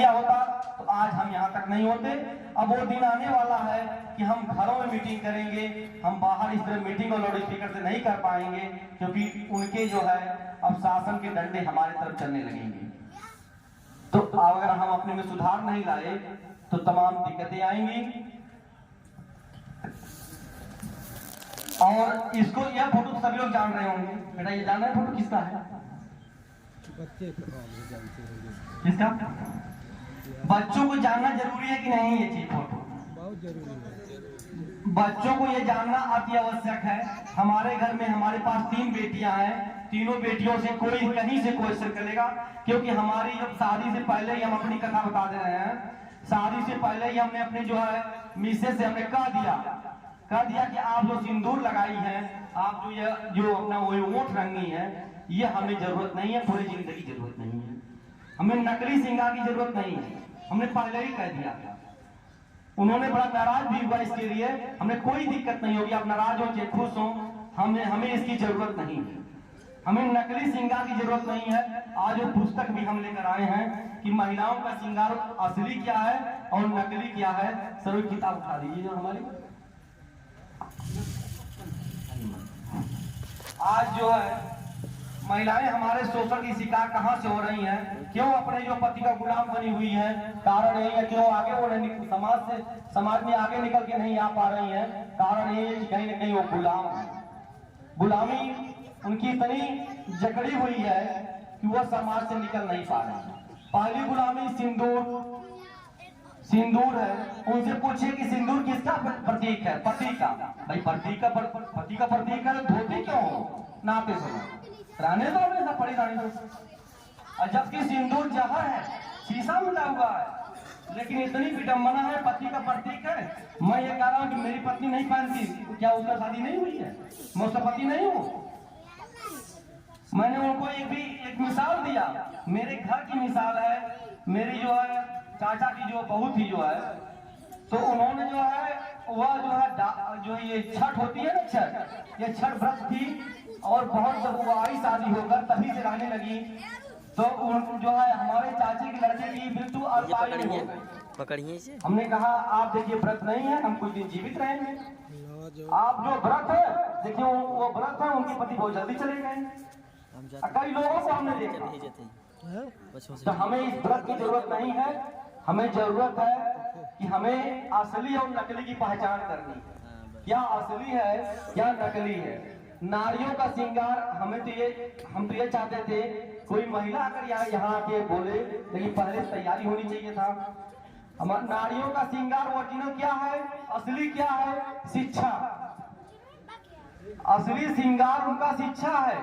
किया होता तो आज हम यहाँ तक नहीं होते। अब वो दिन आने वाला है कि हम घरों में मीटिंग करेंगे, हम बाहर इस तरह मीटिंग और लाउड स्पीकर से नहीं कर पाएंगे, क्योंकि उनके जो है अब शासन के डंडे हमारे तरफ चलने लगेंगे। तो अगर हम अपने में सुधार नहीं लाए तो तमाम दिक्कतें आएंगी। और इसको यह फोटो तो सभी लोग जान रहे होंगे। बेटा ये जान रहे हैं फोटो किसका है? किसका? बच्चों को जानना जरूरी है कि नहीं? ये चीज फोटो बहुत जरूरी है। बच्चों को ये जानना अति आवश्यक है। हमारे घर में हमारे पास 3 बेटियां हैं, तीनों बेटियों से कोई कहीं से क्वेश्चन करेगा, क्योंकि हमारी जब शादी से पहले ही हम अपनी कथा बता दे रहे हैं, शादी से पहले ही हमने अपने जो है मिसेज से हमने कह दिया कि आप जो सिंदूर लगाई है, आप जो अपना वो ओठ रंगी है, ये हमें जरूरत नहीं है, पूरी जिंदगी जरूरत नहीं है, हमें नकली श्रृंगार की जरूरत नहीं है, हमने पहले ही कह दिया। उन्होंने बड़ा नाराज भी हुआ इसके लिए। हमने कोई दिक्कत नहीं होगी, आप नाराज हो चाहे खुश हो, हमें इसकी जरूरत नहीं है, हमें नकली श्रृंगार की जरूरत नहीं है। आज वो पुस्तक भी हम लेकर आए हैं कि महिलाओं का श्रृंगार असली क्या है और नकली क्या है। सर किताब उठा दीजिए जो हमारी। आज जो है महिलाएं हमारे शोषण की शिकार कहां से हो रही हैं? क्यों अपने जो पति का गुलाम बनी हुई है? कारण यही है क्यों आगे वो समाज में आगे निकल के नहीं आ पा रही हैं। कारण ये कि कहीं ना कहीं वो गुलामी उनकी इतनी जकड़ी हुई है कि वह समाज से निकल नहीं पा रही। पहली गुलामी सिंदूर है। उनसे पूछिए कि सिंदूर किसका प्रतीक है? पति का। भाई पति का प्रतीक है, धोती क्यों नाते सुनो रहने दो, हमेशा पड़ी रहने दो। जबकि सिंदूर जहर है, शीशा मिला हुआ है, लेकिन इतनी विडंबना है, पति का प्रतीक है। मैं ये कह रहा हूँ कि मेरी पत्नी नहीं पहनती, क्या उसका शादी नहीं हुई है? मैं उसका पति नहीं हूँ। मैंने उनको एक मिसाल दिया, मेरे घर की मिसाल है। मेरी जो है चाचा की जो बहू थी जो है, तो उन्होंने जो है वह जो ये छठ होती है ना, छठ, ये छठ व्रत थी। और बहुत जब वो आई शादी होकर तभी से रहने लगी, तो जो है हमारे चाची के लड़के की मृत्यु अल्पायु हो गई। पकड़िए से। हमने कहा आप देखिए व्रत नहीं है, हम कुछ दिन जीवित रहेंगे। आप जो व्रत है देखिए, वो व्रत है, उनके पति बहुत जल्दी चले गए। कई लोगों को हमने देखा। तो हमें इस व्रत की जरूरत नहीं है, हमें जरूरत है कि हमें असली और नकली की पहचान करनी, क्या असली है क्या नकली है। नारियों का श्रृंगार हम तो ये चाहते थे कोई महिला अगर यहाँ आके बोले, लेकिन पहले तैयारी होनी चाहिए था। हमारे नारियों का श्रृंगार ओरिजिनल क्या है, असली क्या है? शिक्षा। असली श्रृंगार उनका शिक्षा है।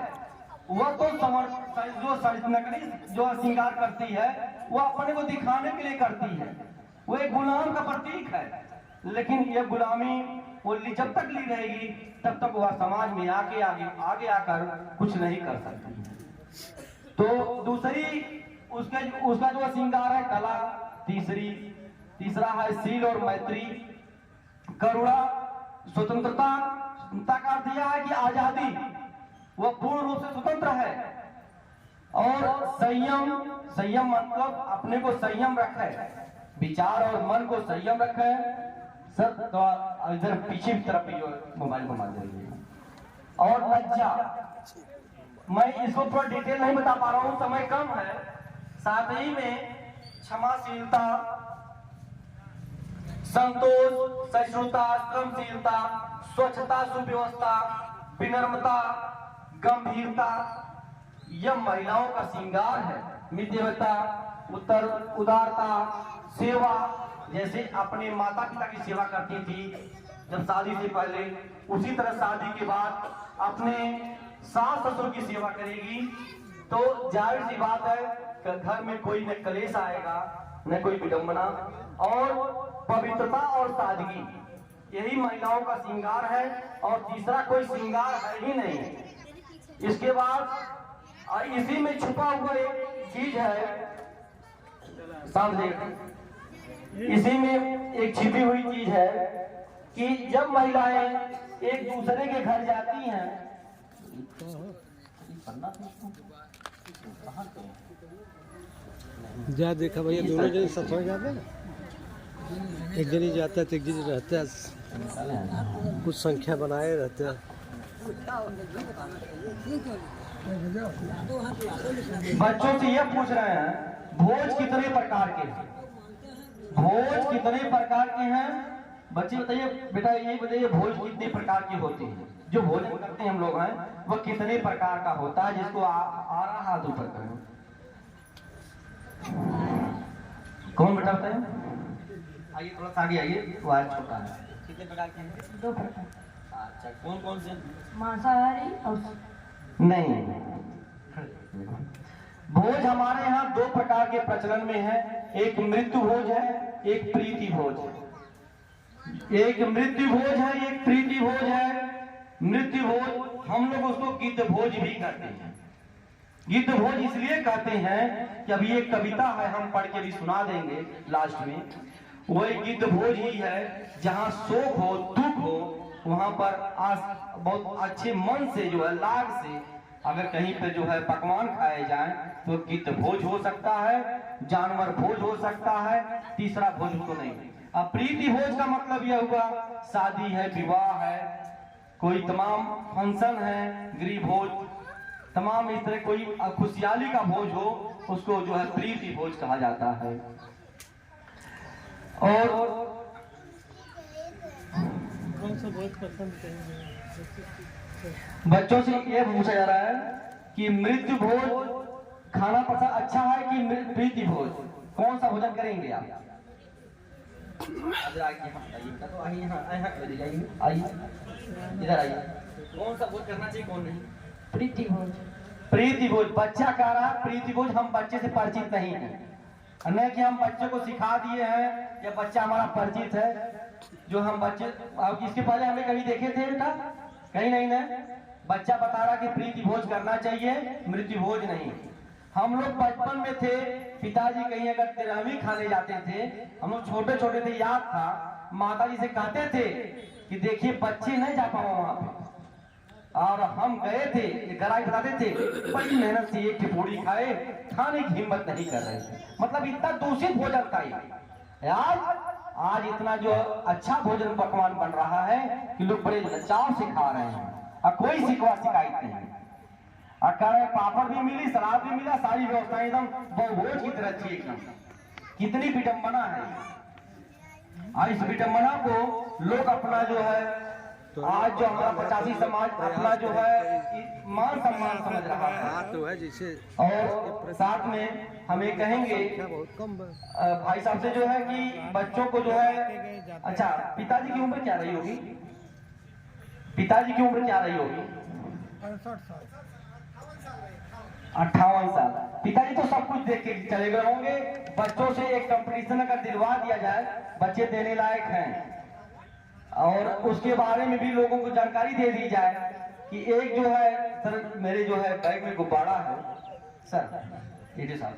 वह तो जो नकली जो श्रृंगार करती है वो अपने को दिखाने के लिए करती है, वो एक गुलाम का प्रतीक है। लेकिन ये गुलामी वो जब तक ली रहेगी तब तक वह समाज में आगे आकर कुछ नहीं कर सकती। तो दूसरी उसका जो श्रृंगार है कला। तीसरा है शील और मैत्री। करुणा, स्वतंत्रता का अर्थ यह है कि आजादी, वह पूर्ण रूप से स्वतंत्र है। और संयम मतलब अपने को संयम रखे, विचार और मन को संयम रखे। सर तो इधर पीछे की तरफ जो मोबाइल को मार देंगे। और लज्जा, मैं इसको थोड़ा डिटेल नहीं बता पा रहा हूँ, समय कम है। साथ ही में क्षमाशीलता, संतोष, सहिष्णुता, श्रमशीलता, स्वच्छता, सुव्यवस्था, विनम्रता, गंभीरता, यह महिलाओं का श्रृंगार है। मितव्ययिता, उदारता, सेवा, जैसे अपने माता पिता की सेवा करती थी जब शादी से पहले, उसी तरह शादी के बाद अपने सास ससुर की सेवा करेगी। तो जाहिर सी बात है कि घर में कोई न कलेश आएगा न कोई विडंबना, और पवित्रता और सादगी, यही महिलाओं का श्रृंगार है। और तीसरा कोई श्रृंगार है ही नहीं। इसके बाद इसी में छुपा हुआ एक चीज है, सामने इसी में एक छिपी हुई चीज है कि जब महिलाएं एक दूसरे के घर जाती हैं, जा देखा भैया दोनों जने साथ हो जाते हैं, एक जनी जाता है तो एक जनी रहता है, कुछ संख्या बनाए रहते हैं। बच्चों से ये पूछ रहे हैं भोज कितने प्रकार के हैं? भोज कितने प्रकार के हैं? बच्चे बताइए बेटा, ये बताइए भोज कितने प्रकार की होती है? जो भोजन करते हैं हम लोग हैं वह कितने प्रकार का होता है? जिसको आ रहा हाथ ऊपर करें, कौन बेटा बताए? आइए थोड़ा सा आगे आइए, वो आज छोटा है। कितने प्रकार के हैं? 2 प्रकार। अच्छा, कौन कौन से? मांसाहारी और नहीं, भोज हमारे यहाँ 2 प्रकार के प्रचलन में है। एक मृत्यु भोज है, एक प्रीति भोज है। एक मृत्यु भोज है, एक प्रीति भोज है। मृत्यु भोज हम लोग उसको गिद्ध भोज भी कहते हैं। गिद्ध भोज इसलिए कहते हैं कि अभी एक कविता है, हम पढ़ के भी सुना देंगे लास्ट में। वही गिद्ध भोज ही है जहाँ शोक हो, दुख हो, वहां पर बहुत अच्छे मन से जो है, लाग से अगर कहीं पे जो है पकवान खाए जाएं तो गिद्ध भोज हो सकता है, जानवर भोज हो सकता है, तीसरा भोज तो नहीं। अब प्रीति भोज का मतलब यह हुआ शादी है, विवाह है, कोई तमाम फंक्शन है, गृह भोज, तमाम इस तरह कोई खुशहाली का भोज हो, उसको जो है प्रीति भोज कहा जाता है। और कौन सा बहुत पसंद है? बच्चों से ये पूछा जा रहा है कि मृत्यु भोज खाना पसंद अच्छा है कि प्रीति भोज? कौन सा भोजन करेंगे आप? आइए इधर आइए, कौन सा भोज करना चाहिए, कौन नहीं? प्रीति भोज। प्रीति भोज बच्चा कह रहा है। प्रीति भोज हम बच्चे से परिचित नहीं है, न कि हम बच्चे को सिखा दिए हैं या बच्चा हमारा परिचित है। जो हम बच्चे इसके पहले हमें कभी देखे थे बेटा? कहीं नहीं ना। बच्चा बता रहा कि प्रीति भोज करना चाहिए, मृत्यु भोज नहीं। हम लोग बचपन में थे, पिताजी कहीं अगर 13वीं खाने जाते थे, हम लोग छोटे छोटे थे, याद था, माता जी से कहते थे कि देखिए बच्चे नहीं जा पाओ वहां पे, और हम गए थे, गराई बताते थे, बड़ी मेहनत से एक पूरी खाए, खाने की हिम्मत नहीं कर रहे थे। मतलब इतना दूषित भोजन था ये। आज इतना जो अच्छा भोजन पकवान बन रहा है कि लोग बड़े चाव से खा रहे हैं, और कोई शिकायत नहीं। और कह रहे पापड़ भी मिली, सलाद भी मिला, सारी व्यवस्था एकदम भोज की तरह थी एकदम। कितनी विडम्बना है। और इस विडम्बना को लोग अपना जो है, आज जो हमारा 85 समाज अपना जो है मान सम्मान समझ रहा है। तो है जैसे, और साथ में हमें कहेंगे बहुत कम भाई साहब से जो है कि बच्चों को जो है, अच्छा पिताजी की उम्र क्या रही होगी? पिताजी की उम्र क्या रही होगी? 58 साल। पिताजी तो सब कुछ देख के चले गए होंगे। बच्चों से एक कंपटीशन अगर दिलवा दिया जाए, बच्चे देने लायक हैं, और उसके बारे में भी लोगों को जानकारी दे दी जाए कि एक जो है, सर मेरे जो है बैग में गुब्बारा है, सर ये साहब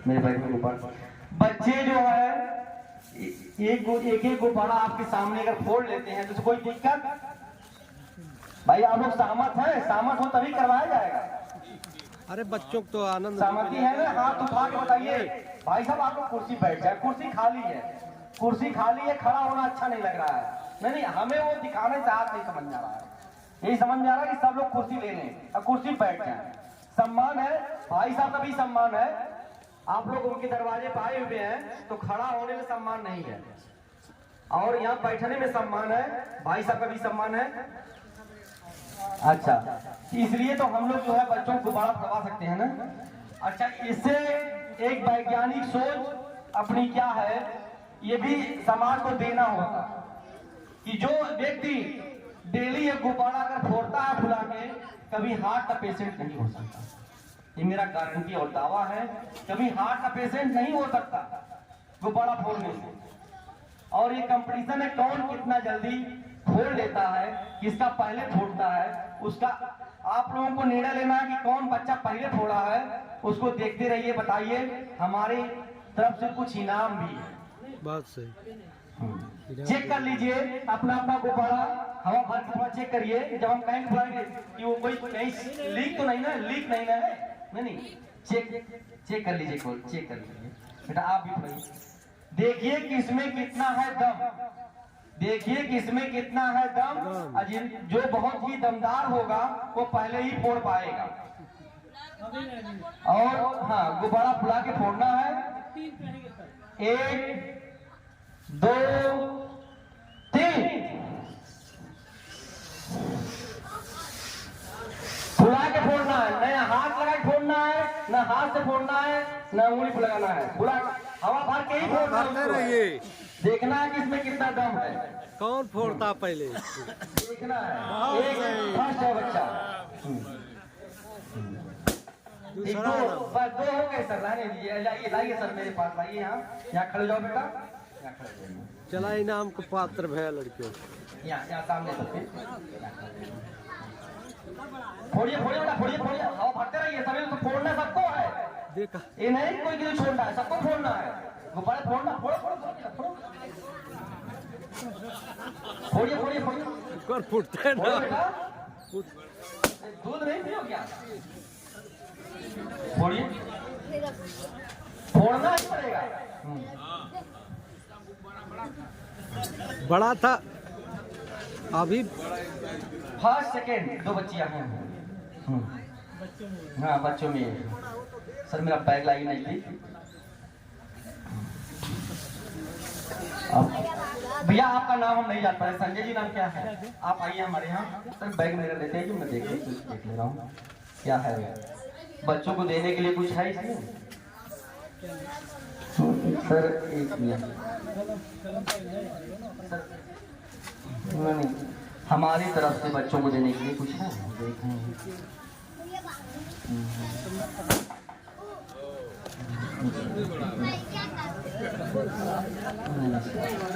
मेरे बैग में गुब्बारा, बच्चे जो है एक गुब्बारा आपके सामने अगर फोड़ लेते हैं तो कोई दिक्कत? भाई आप लोग सहमत हैं? सहमत हो तभी करवाया जाएगा। अरे बच्चों को तो आनंद, सहमति है ना? हाथ उठा के बताइए। भाई साहब आप लोग कुर्सी बैठ जाए, कुर्सी खाली है, कुर्सी खाली है, खड़ा होना अच्छा नहीं लग रहा है। नहीं, हमें वो दिखाने से हाथ नहीं समझ में आ रहा है। यही समझ में आ रहा है कि सब लोग कुर्सी ले लें और कुर्सी बैठ जाए। सम्मान है, भाई साहब का भी सम्मान है। आप लोग उनके दरवाजे पर आए हुए हैं तो खड़ा होने में सम्मान नहीं है, और यहाँ बैठने में सम्मान है, भाई साहब का भी सम्मान है। अच्छा, इसलिए तो हम लोग जो है बच्चों को गुब्बारा फड़वा सकते हैं ना। अच्छा, इससे एक वैज्ञानिक सोच अपनी क्या है, ये भी समाज को देना होगा कि जो व्यक्ति डेली एक गुब्बारा अगर फोड़ता है फुला के, कभी हार्ट का पेशेंट नहीं हो सकता। ये मेरा गारंटी और दावा है, कभी हार्ट का पेशेंट नहीं हो सकता गुब्बारा फोड़ने से। और ये कंपटीशन है कौन कितना जल्दी फोड़ लेता है, किसका पहले फोड़ता है, उसका आप लोगों को निर्णय लेना है कि कौन बच्चा पहले फोड़ा है। उसको देखते रहिए, बताइए, हमारी तरफ से कुछ इनाम भी है। बात सही। चेक कर लीजिए अपना अपना गुब्बारा, हवा भर के थोड़ा चेक करिए। जब हम कहेंगे कि वो कोई कहीं लीक तो नहीं ना, लीक नहीं ना है, नहीं चेक कर लीजिए, खोल चेक कर लीजिए बेटा, आप भी पढ़िए। देखिए किसमें कितना है दम, देखिए किसमें कितना है दम। जो बहुत ही दमदार होगा वो पहले ही फोड़ पाएगा। और हाँ, गुब्बारा फुला के फोड़ना है। 1 2 3 फुला के फोड़ना है, न हाथ लगा के फोड़ना है, न हाथ से फोड़ना है, न उंगली पे लगाना है। फुला हवा भर के ही फोड़ना है। देखना है कि इसमें कितना दम है। कौन फोड़ता पहले देखना है। एक फर्स्ट है बच्चा। दूसरा बस 2 हो गए सर, लाने दीजिए। लाइए सर मेरे पास, लाइए। यहाँ खड़े जाओ बेटा, यहाँ खड़े जाइए। चला इनाम को पात्र भैया लड़के यहाँ सामने फोड़िए फोड़िए बेटा, फोड़िए फोड़िए, हवा भरते रहिए। सभी तो फोड़ना सबको है, देखा ये नहीं कोई किसी छोड़ना है, सबको फोड़ना है। गुब्बारे फोड़ना, फोड़ो फोड़ो फोड़ो, फोड़िए फोड़िए फोड़िए, कौन फूटते हैं फोड़ो ना बेटा। दूध नहीं पियो क्या? फोड़िए, फोड़ना ही पड़ेगा। बड़ा था अभी। फर्स्ट सेकेंड 2 बच्चियां हैं। हाँ बच्चों में सर मेरा बैग लाई नहीं थी। भैया आपका नाम हम नहीं जान पाए, संजय जी नाम क्या है? आप आइए हमारे यहाँ। सर बैग मेरा लेते हैं, जो मैं देख ले रहा हूँ क्या है। बच्चों को देने के लिए कुछ है इसमें? सर एक मिनट नहीं, हमारी तरफ से बच्चों को देने के लिए कुछ है, देखें।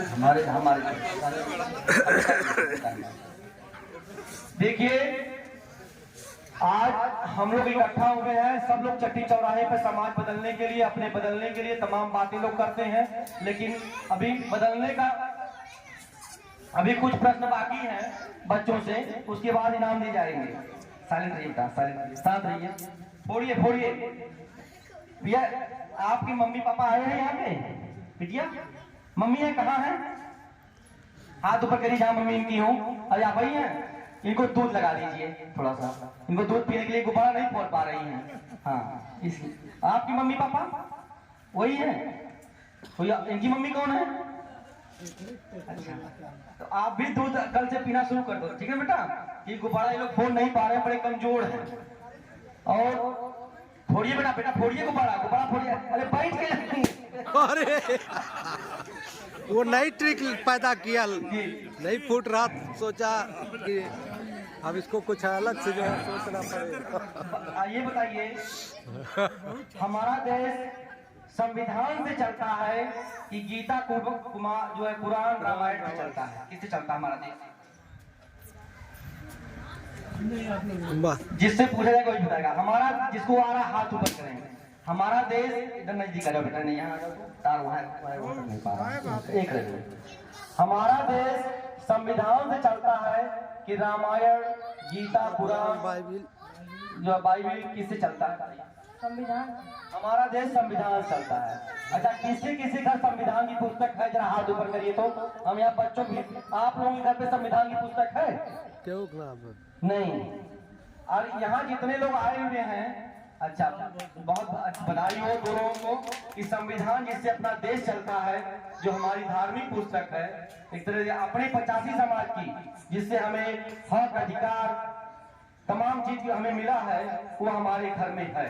हमारे हमारे देखिए, आज हम लोग इकट्ठा हुए हैं। सब लोग चट्टी चौराहे पे समाज बदलने के लिए, अपने बदलने के लिए तमाम बातें लोग करते हैं, लेकिन अभी बदलने का अभी कुछ प्रश्न बाकी हैं बच्चों से, उसके बाद इनाम दिए जाएंगे। साइलेंट रहिए बेटा, साइलेंट, शांत रहिए। फोड़िए फोड़िए भैया। आपकी मम्मी पापा आए हैं यहाँ पे? बिटिया मम्मी है, कहाँ है? हाथ ऊपर करिए जहाँ मम्मी इनकी हो। अरे आप आई हैं, इनको दूध लगा दीजिए थोड़ा सा। इनको दूध पीने के लिए गुब्बारा नहीं फोड़ पा रही हैं। हाँ इसलिए। आपकी मम्मी पापा वही है? इनकी मम्मी कौन है? अच्छा, तो आप भी दूध कल से पीना शुरू कर दो, ठीक है बेटा? ये गुब्बारा ये लोग फोड़ नहीं पा रहे हैं, बड़े कमजोर हैं। और फोड़िए बेटा, बेटा फोड़िए गुब्बारा, गुब्बारा फोड़िए। अरे बैठ के अरे वो नई ट्रिक पैदा किया, नहीं फूट रहा, सोचा कि अब इसको कुछ अलग से जो है सोचना पड़ेगा। ये बताइए, हमारा देश संविधान से चलता है कि गीता कुमार जो है कुरान रामायण से चलता है? किससे चलता है हमारा देश? जिससे पूछा जाएगा वही बताएगा। हमारा जिसको आ रहा हाथ ऊपर करेंगे। हमारा देश इधर नजदीक आ जाओ बेटा, नहीं यहाँ तार वहाँ नहीं पा रहा, एक रहिए। हमारा देश संविधान से चलता है कि रामायण गीता कुरान जो बाइबिल किससे चलता है? संविधान। हमारा देश संविधान से चलता है। अच्छा, किसी किसी घर संविधान की पुस्तक है? जरा हाथ ऊपर करिए तो हम यहाँ बच्चों की, आप लोगों के घर पे संविधान की पुस्तक है? क्यों नहीं। और यहाँ जितने लोग आए हुए हैं, अच्छा बहुत बधाई हो दोनों को कि संविधान जिससे अपना देश चलता है, जो हमारी धार्मिक पुस्तक है, एक तरह से अपने 85 समाज की, जिससे हमें हक अधिकार तमाम चीज हमें मिला है, वो हमारे घर में है।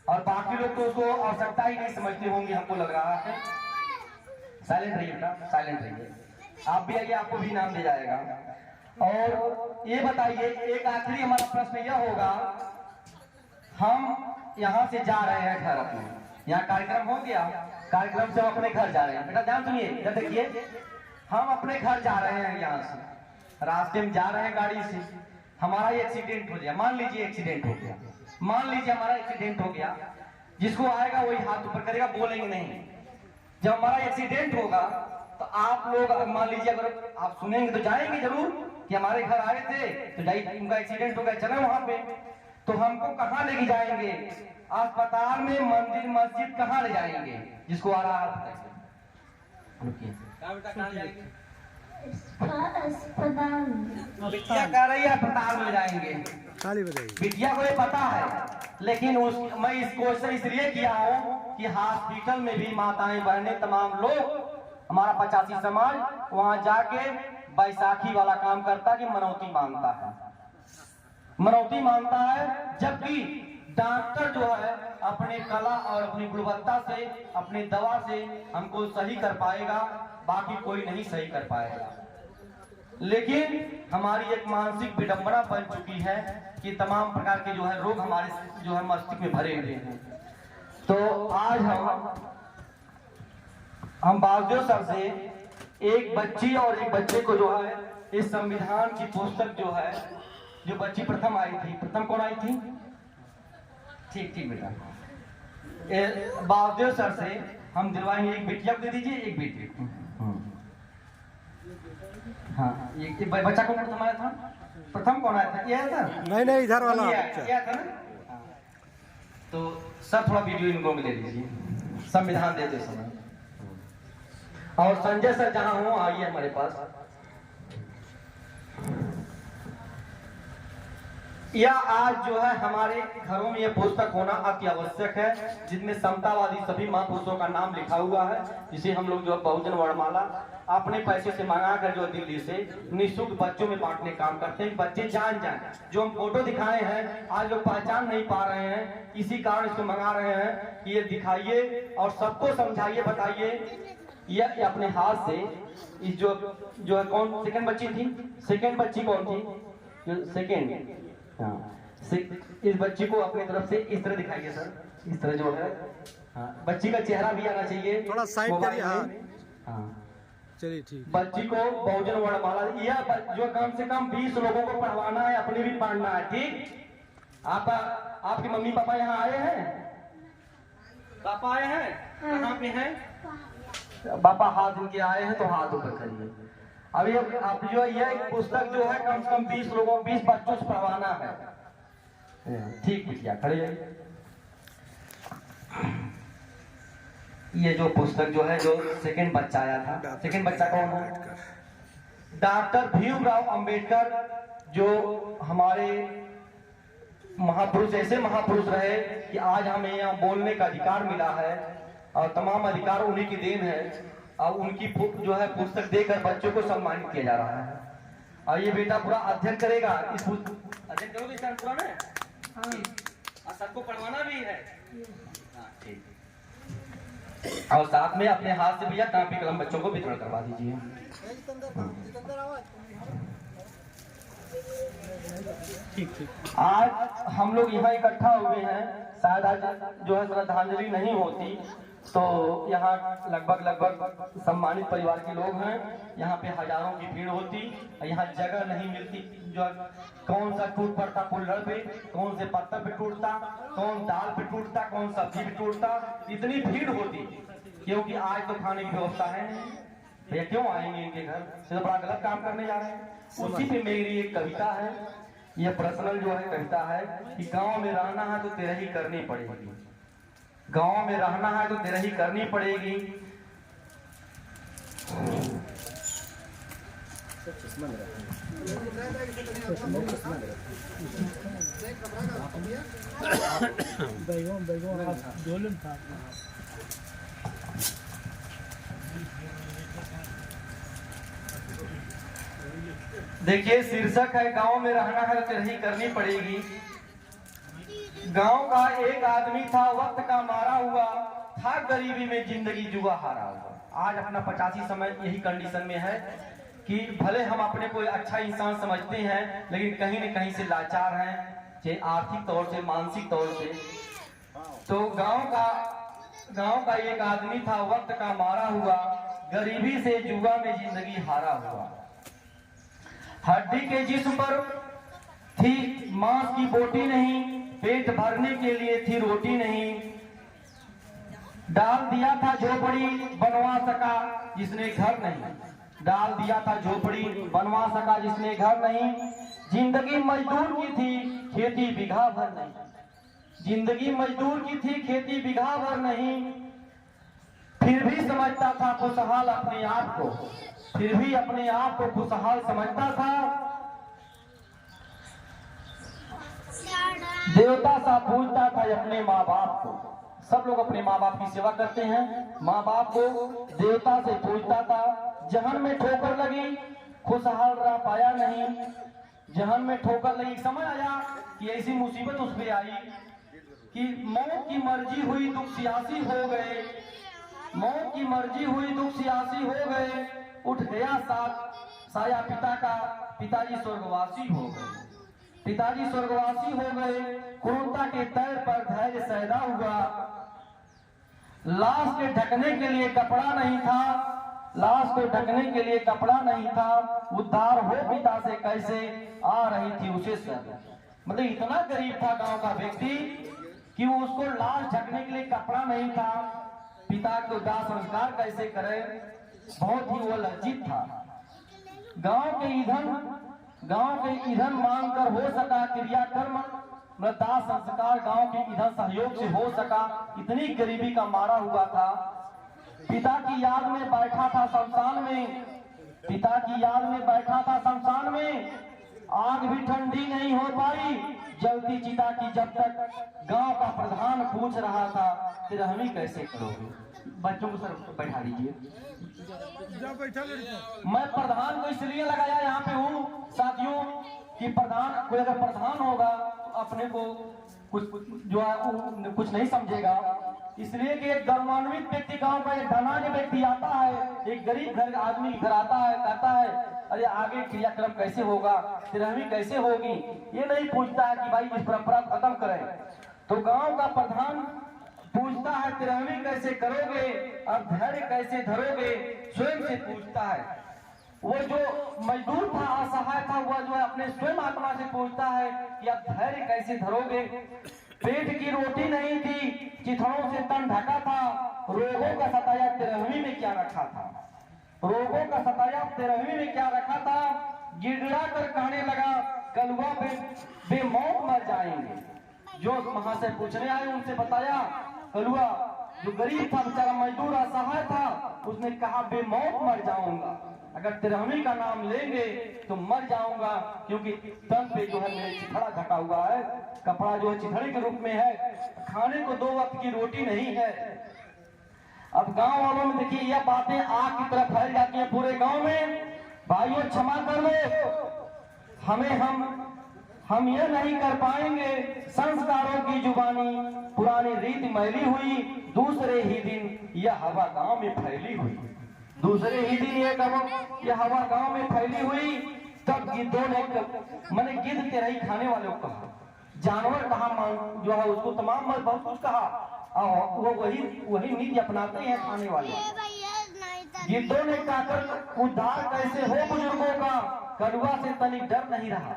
और बाकी लोग तो उसको आवश्यकता ही नहीं समझते होंगे, हमको लग रहा है। साइलेंट रहिए बेटा, साइलेंट रहिए। आप भी आइए, आपको भी इनाम दिया जाएगा। और ये बताइए, एक आखिरी हमारा प्रश्न यह होगा, हम यहाँ से जा रहे हैं घर अपने, यहाँ कार्यक्रम हो गया, कार्यक्रम से हम अपने घर जा रहे हैं। बेटा ध्यान सुनिए, इधर देखिए, हम अपने घर जा रहे हैं, यहाँ से रास्ते में जा रहे हैं गाड़ी से, हमारा एक्सीडेंट हो गया। मान लीजिए एक्सीडेंट हो गया, मान लीजिए हमारा एक्सीडेंट हो गया। जिसको आएगा वही हाथ ऊपर करेगा, बोलेंगे नहीं। जब हमारा एक्सीडेंट होगा तो आप लोग मान लीजिए, अगर आप सुनेंगे तो जाएंगे जरूर कि हमारे घर आए थे तो जाइए, उनका एक्सीडेंट हो गया, चले वहां पे। तो हमको कहाँ लेके जाएंगे? अस्पताल में, मंदिर मस्जिद कहाँ ले जाएंगे? जिसको आ रहा है बिटिया कह रही है अस्पताल में जाएंगे। ताली बजाइए। बिटिया को ये पता है, लेकिन मैं इस क्वेश्चन इसलिए किया हूँ कि हॉस्पिटल में भी माताएं बहनें तमाम लोग, हमारा 85 समाज वहां जाके बैसाखी वाला काम करता है कि मनौती मांगता है, मनौती मांगता है। जबकि डॉक्टर जो है अपने कला और अपनी गुणवत्ता से, अपने दवा से हमको सही कर पाएगा, बाकी कोई नहीं सही कर पाएगा। लेकिन हमारी एक मानसिक विडंबना बन चुकी है कि तमाम प्रकार के जो है रोग हमारे जो है मस्तिष्क में भरे हुए हैं। तो आज हम बागदेव सर से एक बच्ची और एक बच्चे को जो है इस संविधान की पुस्तक जो है, जो बच्ची प्रथम आई थी, प्रथम कौन आई थी? ठीक ठीक बेटा, बागदेव सर से हम दिलवाएंगे। एक बिटिया को दे दीजिए, एक बेटी को। हाँ, ये बच्चा कौन प्रथम आया था? प्रथम कौन आया था? ये आया था? नहीं इधर वाला ये आया था ना? तो सर थोड़ा वीडियो इनको ले लीजिए, संविधान देते समय। और संजय सर जहां हो आइए हमारे पास। यह आज जो है हमारे घरों में यह पुस्तक होना अति आवश्यक है, जिसमें समतावादी सभी महापुरुषों का नाम लिखा हुआ है, जिसे हम लोग जो बहुजन वर्णमाला अपने पैसे से मंगा कर जो दिल्ली से निःशुल्क बच्चों में बांटने काम करते हैं। बच्चे जान जाए, जो हम फोटो दिखाए हैं आज लोग पहचान नहीं पा रहे हैं, इसी कारण इसको मंगा रहे हैं कि ये दिखाइए और सबको समझाइए, बताइए। यह अपने हाथ से इस जो है कौन सेकंड बच्ची थी? सेकंड बच्ची कौन थी? सेकंड, हाँ, इस बच्ची को अपनी तरफ से इस तरह दिखाइए सर, इस तरह जो है। हाँ, बच्ची का चेहरा भी आना चाहिए थोड़ा साइड करिए। हाँ, चलिए ठीक। बच्ची को बहुजन वर्णमाला, यह जो कम से कम 20 लोगों को पढ़वाना है, अपने भी पढ़ना है। ठीक, आपके मम्मी पापा यहाँ आए हैं? पापा आए हैं? कहाँ पे हैं? पापा हाथ इनके आए हैं तो हाथ ऊपर करिए। अभी आप जो है यह पुस्तक जो है कम से कम 20 लोगों, 20 बच्चों से पढ़वाना है। ठीक बिटिया, खड़े जाइए। ये जो पुस्तक जो है, जो सेकंड बच्चा आया था, सेकंड बच्चा कौन है? डॉक्टर भीमराव अंबेडकर, जो हमारे महापुरुष, ऐसे महापुरुष रहे कि आज हमें यहाँ बोलने का अधिकार मिला है, और तमाम अधिकार उन्हीं की देन है। और उनकी जो है पुस्तक देकर बच्चों को सम्मानित किया जा रहा है। और ये बेटा पूरा अध्ययन करेगा, इस अध्ययन करोगे इस पूरा में? और सबको पढ़वाना भी है। हाँ, ठीक। और साथ में अपने हाथ से भैया कापी कलम बच्चों को वितरण करवा दीजिए। ठीक। आज हम लोग यहाँ इकट्ठा हुए हैं, शायद आज जो है श्रद्धांजलि नहीं होती, तो यहाँ लगभग सम्मानित परिवार के लोग हैं। यहाँ पे हजारों की भीड़ होती, यहाँ जगह नहीं मिलती। जो कौन सा टूट पड़ता कुल्हड़ पे, कौन से पत्थर पे टूटता, कौन दाल पे टूटता, कौन सब्जी पे टूटता, इतनी भीड़ होती। क्योंकि आज तो खाने की व्यवस्था है नहीं, भैया क्यों आएंगे इनके घर से? तो बड़ा गलत काम करने जा रहे हैं। उसी पे मेरी एक कविता है, यह पर्सनल जो है कविता है कि गाँव में रहना है तो तेरा ही करनी पड़ेगी, गांव में रहना है तो तेरा ही करनी पड़ेगी। देखिए शीर्षक है गांव में रहना है तो तेरा ही करनी पड़ेगी। गांव का एक आदमी था, वक्त का मारा हुआ था, गरीबी में जिंदगी जुआ हारा हुआ। आज अपना 85 समय यही कंडीशन में है कि भले हम अपने को अच्छा इंसान समझते हैं, लेकिन कहीं न कहीं से लाचार हैं, चाहे आर्थिक तौर से, मानसिक तौर से। तो गांव का एक आदमी था, वक्त का मारा हुआ, गरीबी से जुआ में जिंदगी हारा हुआ। हड्डी के जिस्म पर थी मांस की बोटी नहीं, पेट भरने के लिए थी रोटी नहीं। डाल दिया था झोपड़ी बनवा सका जिसने घर नहीं, डाल दिया था झोपड़ी, बनवा सका जिसने घर नहीं। जिंदगी मजदूर की थी, खेती बीघा भर नहीं। जिंदगी मजदूर की थी, खेती बीघा भर नहीं। फिर भी समझता था खुशहाल अपने आप को, फिर भी अपने आप को खुशहाल समझता था। देवता सा पूजता था अपने माँ बाप को। सब लोग अपने माँ बाप की सेवा करते हैं, माँ बाप को देवता से पूजता था। जहन में ठोकर लगी, खुशहाल रह पाया नहीं। जहन में ठोकर लगी, समझ आया कि ऐसी मुसीबत उस पे आई कि मौत की मर्जी हुई, दुख सियासी हो गए। मौत की मर्जी हुई, दुख सियासी हो गए। उठ गया साया पिता का, पिताजी स्वर्गवासी हो गए। पिताजी स्वर्गवासी हो गए। क्रूरता के तैर पर धैर्य सैदा हुआ। लाश के ढकने के लिए कपड़ा नहीं था, लाश को ढकने के लिए कपड़ा नहीं था। उद्धार हो पिता से कैसे आ रही थी उसे सर। मतलब इतना गरीब था गांव का व्यक्ति कि उसको लाश ढकने के लिए कपड़ा नहीं था। पिता को दाह संस्कार कैसे करे, बहुत ही वो लज्जित था। गांव के ईंधन मांगकर हो सका क्रियाकर्म, दाह संस्कार गांव के ईंधन सहयोग से हो सका। इतनी गरीबी का मारा हुआ था। पिता की याद में बैठा था शमशान में, पिता की याद में बैठा था शमशान में। आग भी ठंडी नहीं हो पाई जलती चिता की जब तक। गांव का प्रधान पूछ रहा था तिरहमी कैसे करोगे। बच्चों को सर बैठा दीजिए। मैं प्रधान को इसलिए लगाया यहाँ पे हूँ साथियों कि प्रधान कोई अगर प्रधान होगा तो अपने को कुछ जो है कुछ नहीं समझेगा। इसलिए कि एक गौरवान्वित व्यक्ति गांव का एक धनाढ्य व्यक्ति आता है, एक गरीब घर आदमी घर आता है, कहता है अरे आगे क्रियाक्रम कैसे होगा, तिरहमी कैसे होगी, ये नहीं पूछता है कि भाई इस परंपरा खत्म करें। तो गांव का प्रधान पूछता है तिरहमी कैसे करोगे और धैर्य कैसे धरोगे, स्वयं से पूछता है। वो जो मजदूर था, असहाय था, वह जो है अपने स्वयं आत्मा से पूछता है कि आप धैर्य कैसे धरोगे। पेट की रोटी नहीं थी, चिथड़ों से तन ढका था। रोगों का सताया तिरहमी में क्या रखा था, रोगों का सताया तिरहमी में क्या रखा था। गिड़गिड़ा कर कहने लगा कलुआ बेमौत मर जाएंगे। जो महाशय पूछने आए उनसे बताया कलुआ जो गरीब था, बेचारा मजदूर असहाय था, उसने कहा बेमौत मर जाऊंगा, अगर तिरहमी का नाम लेंगे तो मर जाऊंगा, क्योंकि तन पे जो है मेरे चिथड़ा ढका हुआ है, कपड़ा जो है चिथड़े के रूप में है, खाने को 2 वक्त की रोटी नहीं है। अब गांव वालों में देखिए यह बातें आग की तरह फैल जाती हैं पूरे गांव में। भाइयों क्षमा कर दो, हम ये नहीं कर पाएंगे। संस्कारों की जुबानी पुरानी रीत मैली हुई, दूसरे ही दिन यह हवा गांव में फैली हुई। दूसरे ही दिन यह हवा गांव में फैली हुई। तब गिद्धों ने मैंने गिद्ध के रही खाने वालों को कहा, जानवर कहा जो है उसको तमाम बहुत कुछ कहा, वो वही नीति अपनाते हैं खाने वाले। गिद्धों ने कहकर उद्धार कैसे हो बुजुर्गों का, कलुआ से तनिक डर नहीं रहा।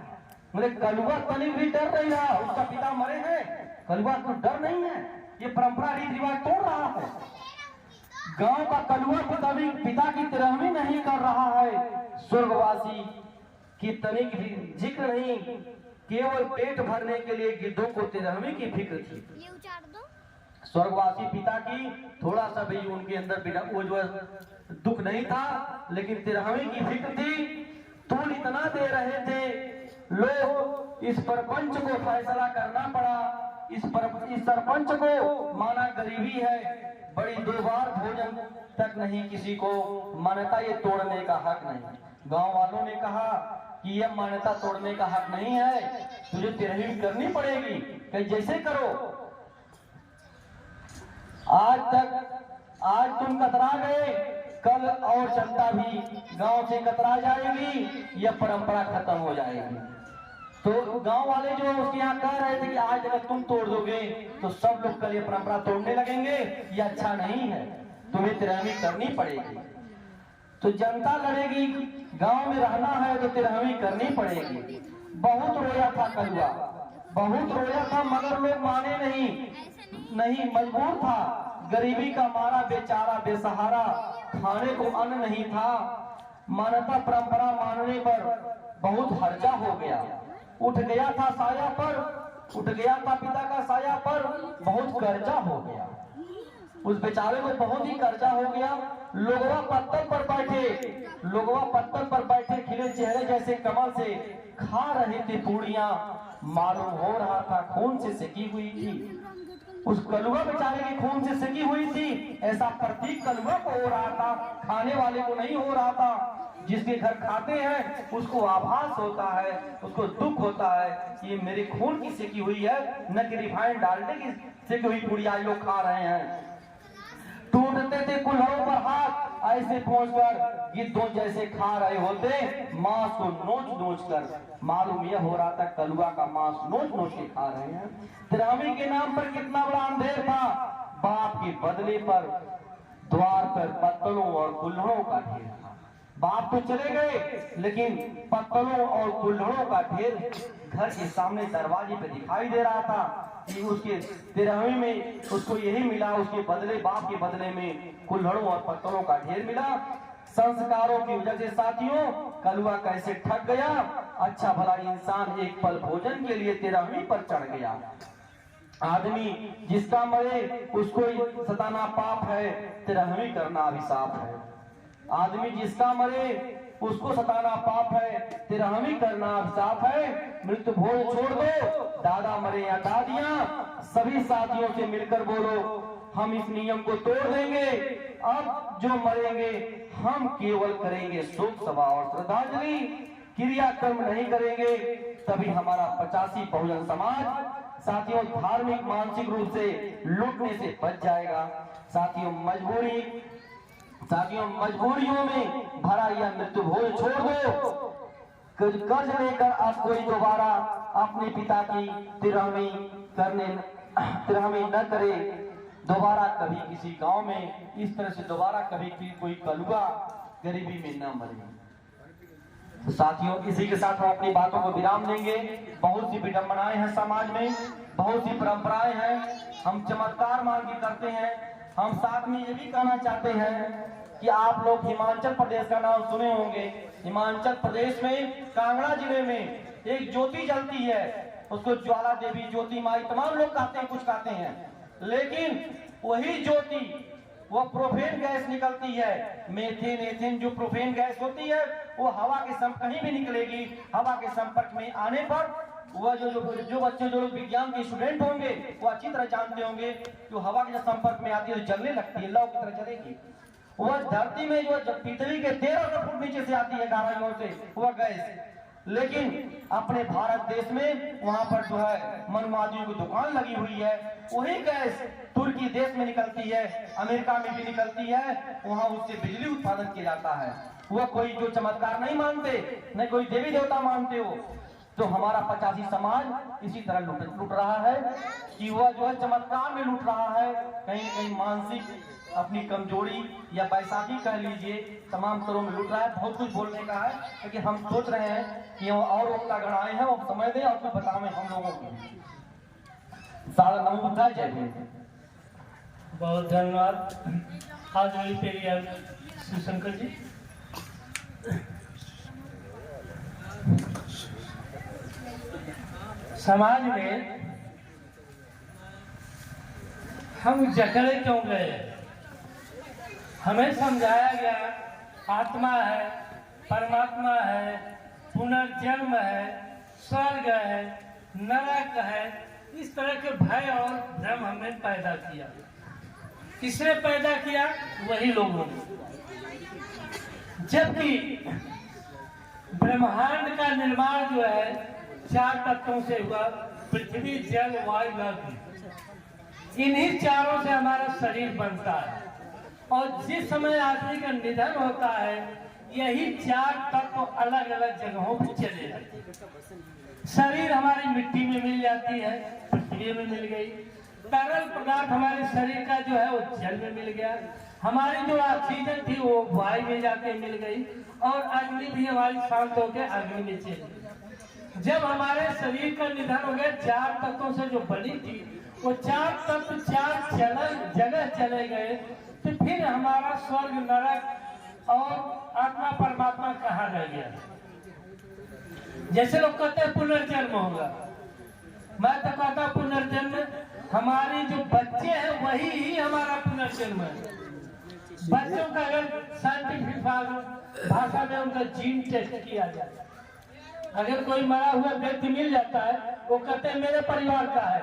मतलब कलुआ तनिक भी डर नहीं रहा, उसका पिता मरे हैं, कलुआ को डर नहीं है, ये परंपरा रीति रिवाज तोड़ रहा है। गांव का कलुआ पिता की तिरहमी नहीं कर रहा है। स्वर्गवासी की तनिक भी जिक्र नहीं, केवल पेट भरने के लिए गिद्धों को तिरहमी की फिक्र थी। स्वर्गवासी पिता की थोड़ा सा भी उनके अंदर वो जो है दुख नहीं था, लेकिन तिरहमी की फिक्र थी। तूल इतना दे रहे थे लोग, इस सरपंच को फैसला करना पड़ा। इस सरपंच को माना गरीबी है, बड़ी 2 बार भोजन तक नहीं किसी को, मान्यता ये तोड़ने का हक नहीं। गांव वालों ने कहा कि यह मान्यता तोड़ने का हक नहीं है, तुझे तिरहमी करनी पड़ेगी, कहीं जैसे करो। आज तुम कतरा गए, कल और जनता भी गांव से कतरा जाएगी, यह परंपरा खत्म हो जाएगी। तो गांव वाले जो उसके यहाँ कह रहे थे कि आज अगर तुम तोड़ दोगे तो सब लोग कल ये परंपरा तोड़ने लगेंगे, ये अच्छा नहीं है, तुम्हें तिरहमी करनी पड़ेगी। तो जनता लड़ेगी, गांव में रहना है तो तिरहमी करनी पड़ेगी। बहुत रोया था कलुआ, बहुत रोया था, मगर लोग माने नहीं, मजबूर था। गरीबी का मारा बेचारा बेसहारा, खाने को अन्न नहीं था। मान्यता परंपरा मानने पर बहुत हर्जा हो गया। उठ गया था साया पर, उठ गया था पिता का साया पर, बहुत कर्जा हो गया। उस बेचारे को बहुत ही कर्जा हो गया। लोगवा पत्थर पर बैठे, लोगवा पत्थर पर बैठे खिले चेहरे जैसे कमल से खा रहे थे पूड़ियां, मालूम हो रहा था खून से सेकी हुई थी। उस कलुआ बेचारे की खून से सेकी हुई थी, ऐसा प्रतीक कलुआ को हो रहा था, खाने वाले को नहीं हो रहा था। जिसके घर खाते हैं उसको आभास होता है, उसको दुख होता है कि ये मेरे खून की सेकी हुई है, न कि रिफाइंड डालडे की सेकी हुई पुड़िया लोग खा रहे हैं। टूटते थे कुल्हड़ों पर हाथ, ऐसे पहुंचकर गिद्धों जैसे खा रहे होते मांस को नोच नोच कर। मालूम यह हो रहा था कलुआ का मांस नोच नोच के खा रहे हैं। तिरामी के नाम पर कितना बड़ा अंधेर था। बाप के बदले पर द्वार पर पत्तलों और कुल्हड़ों का ढेर था। बाप तो चले गए, लेकिन पत्तलों और कुल्हड़ों का ढेर घर के सामने दरवाजे पे दिखाई दे रहा था कि उसके 13वीं में उसको यही मिला। उसके बदले, बाप के बदले में कुल्हड़ों और पत्तलों का ढेर मिला। संस्कारों की वजह से साथियों कलुआ कैसे ठग गया। अच्छा भला इंसान एक पल भोजन के लिए 13वीं पर चढ़ गया। आदमी जिसका मरे उसको सताना पाप है, 13वीं करना अभिशाप है। आदमी जिसका मरे उसको सताना पाप है, 13वीं करना अभिशाप है। मृत्यु भोज छोड़ दो, दादा मरे या दादियां, सभी साथियों से मिलकर बोलो हम इस नियम को तोड़ देंगे। अब जो मरेंगे हम केवल करेंगे शोक सभा और श्रद्धांजलि, क्रियाकर्म नहीं करेंगे। तभी हमारा 85 बहुजन समाज साथियों धार्मिक मानसिक रूप से लूटने से बच जाएगा। साथियों मजबूरियों में भरा यह मृत्यु भोज छोड़ दो। कर्ज लेकर अब कोई दोबारा अपने पिता की 13वीं न करे। दोबारा कभी किसी गांव में इस तरह से दोबारा कभी कोई कलुआ गरीबी में न मरे। तो साथियों इसी के साथ हम अपनी बातों को विराम देंगे। बहुत सी विडंबनाएं हैं समाज में, बहुत सी परंपराएं हैं, हम चमत्कार मान के करते हैं। हम साथ में ये भी कहना चाहते हैं कि आप लोग हिमाचल प्रदेश का नाम सुने होंगे। हिमाचल प्रदेश में कांगड़ा जिले में एक ज्योति जलती है, उसको ज्वाला देवी, ज्योति माई तमाम लोग कहते हैं, कुछ कहते हैं, लेकिन वही ज्योति वो प्रोफेन गैस निकलती है। मेथेन एथेन जो प्रोफेन गैस होती है वो हवा के संपर्क कहीं भी निकलेगी। हवा के संपर्क में आने पर वह जो बच्चे जो लोग विज्ञान के स्टूडेंट होंगे वो अच्छी तरह जानते होंगे जो हवा के संपर्क में आती है तो जलने लगती है, लौ की तरह जलेगी। वह धरती में जो पृथ्वी के 1300 फुट नीचे से आती है गहराइयों से वह गैस, लेकिन अपने भारत देश में वहां पर जो है मनुवादियों की दुकान लगी हुई है। वही गैस तुर्की देश में निकलती है, अमेरिका में भी निकलती है, वहां उससे बिजली उत्पादन किया जाता है। वह कोई जो चमत्कार नहीं मानते, न कोई देवी देवता मानते हो। तो हमारा 85 समाज इसी तरह लूट रहा है कि वह जो है चमत्कार में लूट रहा है, कहीं न कहीं मानसिक अपनी कमजोरी या बैसाखी कह लीजिए तमाम तरह में लूट रहा है। बहुत कुछ बोलने का है, लेकिन हम सोच रहे हैं कि वो और वक्ता गण आए हैं, वो समय दें और कुछ बताएं हम लोगों को। सारा नमो बुद्धाय, जय हिंद। बहुत धन्यवाद। आज मेरी पेरियार शिवशंकर जी। समाज में हम जकड़े क्यों गए? हमें समझाया गया आत्मा है, परमात्मा है, पुनर्जन्म है, स्वर्ग है, नरक है। इस तरह के भय और भ्रम हमने पैदा किया। किसने पैदा किया? वही लोगों ने। जबकि ब्रह्मांड का निर्माण जो है 4 तत्वों से हुआ, पृथ्वी, जल, वायु, अग्नि। इन्हीं चारों से हमारा शरीर बनता है और जिस समय आदमी का निधन होता है यही 4 तत्व अलग अलग जगहों पर चले जाते हैं। शरीर हमारी मिट्टी में मिल जाती है, पृथ्वी में मिल गई। तरल पदार्थ हमारे शरीर का जो है वो जल में मिल गया। हमारी जो ऑक्सीजन थी वो वायु में जाके मिल गई और अग्नि भी हमारी शांत होकर अग्नि में चली गई। जब हमारे शरीर का निधन हो गया 4 तत्वों से जो बनी थी वो 4 तत्व 4 जगह चले गए, तो फिर हमारा स्वर्ग नरक और आत्मा परमात्मा कहाँ रह गया। जैसे लोग कहते हैं पुनर्जन्म होगा, मैं तो कहता हूँ पुनर्जन्म हमारे जो बच्चे हैं वही ही हमारा पुनर्जन्म है। बच्चों का अगर साइंटिफिक भाषा में उनका जीन टेस्ट किया जाए, अगर कोई मरा हुआ व्यक्ति मिल जाता है, वो कहते हैं मेरे परिवार का है,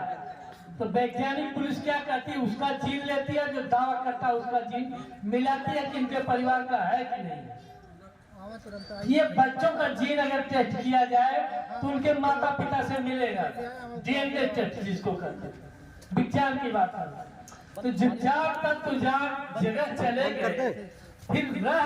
तो वैज्ञानिक पुलिस क्या कहती है, उसका जीन लेती है, जो दावा करता है उसका जीन मिलाती है कि इनके परिवार का है कि नहीं। ये बच्चों का जीन अगर टेस्ट किया जाए तो उनके माता पिता से मिलेगा, डीएनए टेस्ट जिसको कहते हैं, विज्ञान की बात है। तो जब तक तो जगह चले गए फिर रह